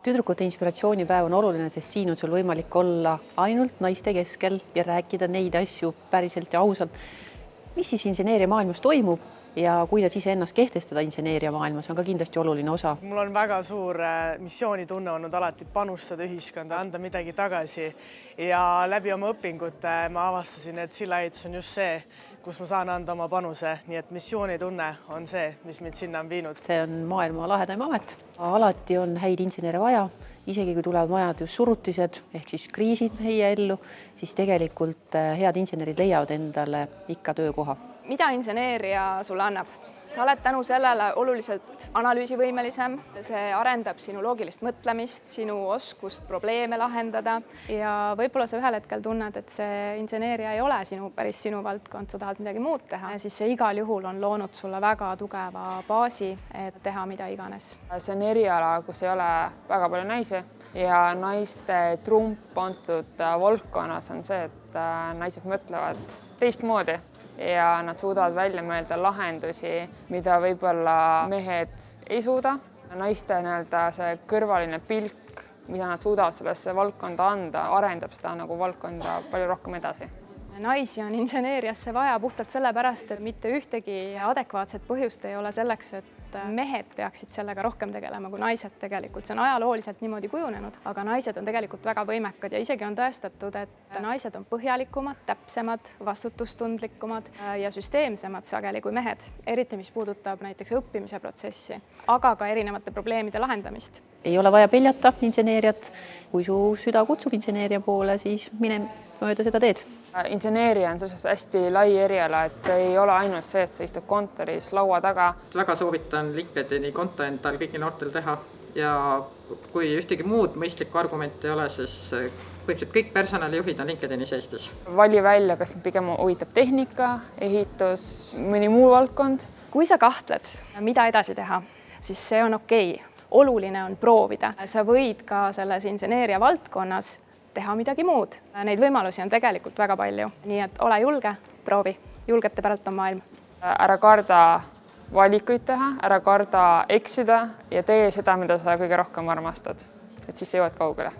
Tüdrukute inspiratsioonipäev on oluline, sest siin on sul võimalik olla ainult naiste keskel ja rääkida neid asju päriselt ja ausalt. Mis siis inseneeria maailmas toimub ja kuidas iseennast kehtestada inseneeria maailmas on ka kindlasti oluline osa. Mul on väga suur missioonitunne olnud alati panustada ühiskonda, anda midagi tagasi ja läbi oma õpingute ma avastasin, et sillaehitus on just see, kus ma saan anda oma panuse, nii et missioonitunne on see, mis mind sinna on viinud. See on maailma lahedaim amet. Alati on häid insenere vaja, isegi kui tulevad majandussurutised ehk siis kriisid meie ellu, siis tegelikult head insenerid leiavad endale ikka töökoha. Mida inseneeria sulle annab? Sa oled tänu sellele oluliselt analüüsivõimelisem, see arendab sinu loogilist mõtlemist, sinu oskust probleeme lahendada ja võib-olla sa ühel hetkel tunned, et see inseneeria ei ole päris sinu valdkond, sa tahad midagi muud teha, siis see igal juhul on loonud sulle väga tugeva baasi, et teha mida iganes. See on eriala, kus ei ole väga palju naisi ja naiste trump antud valdkonnas on see, et naised mõtlevad teistmoodi ja nad suudavad välja mõelda lahendusi, mida võib-olla mehed ei suuda. Naiste see kõrvaline pilk, mida nad suudavad sellesse valdkonda anda, arendab seda valdkonda palju rohkem edasi. Naisi on inseneeriasse vaja puhtalt sellepärast, et mitte ühtegi adekvaatset põhjust ei ole selleks, et mehed peaksid sellega rohkem tegelema kui naised tegelikult. See on ajalooliselt niimoodi kujunenud, aga naised on tegelikult väga võimekad ja isegi on tõestatud, et naised on põhjalikumad, täpsemad, vastutustundlikumad ja süsteemsemad sageli kui mehed, eriti mis puudutab näiteks õppimise protsessi, aga ka erinevate probleemide lahendamist. Ei ole vaja peljata inseneeriat. Kui su süda kutsub inseneeria poole, siis mine mööda seda teed. Inseneeria on hästi lai eriala, et see ei ole ainult see, et sa istud kontoris laua taga. Väga soovitan LinkedIni konto endal kõigil noortel teha ja kui ühtegi muud mõistlikku argumenti ei ole, siis põhimõtteliselt kõik personalijuhid on LinkedInis Eestis. Vali välja, kas pigem huvitab tehnika, ehitus, mõni muu valdkond. Kui sa kahtled, mida edasi teha, siis see on okei. Oluline on proovida. Sa võid ka selles inseneeria valdkonnas teha midagi muud. Neid võimalusi on tegelikult väga palju. Nii et ole julge, proovi. Julgete päralt on maailm. Ära karda valikuid teha, ära karda eksida ja tee seda, mida sa kõige rohkem armastad. Et siis sa jõuad kaugele.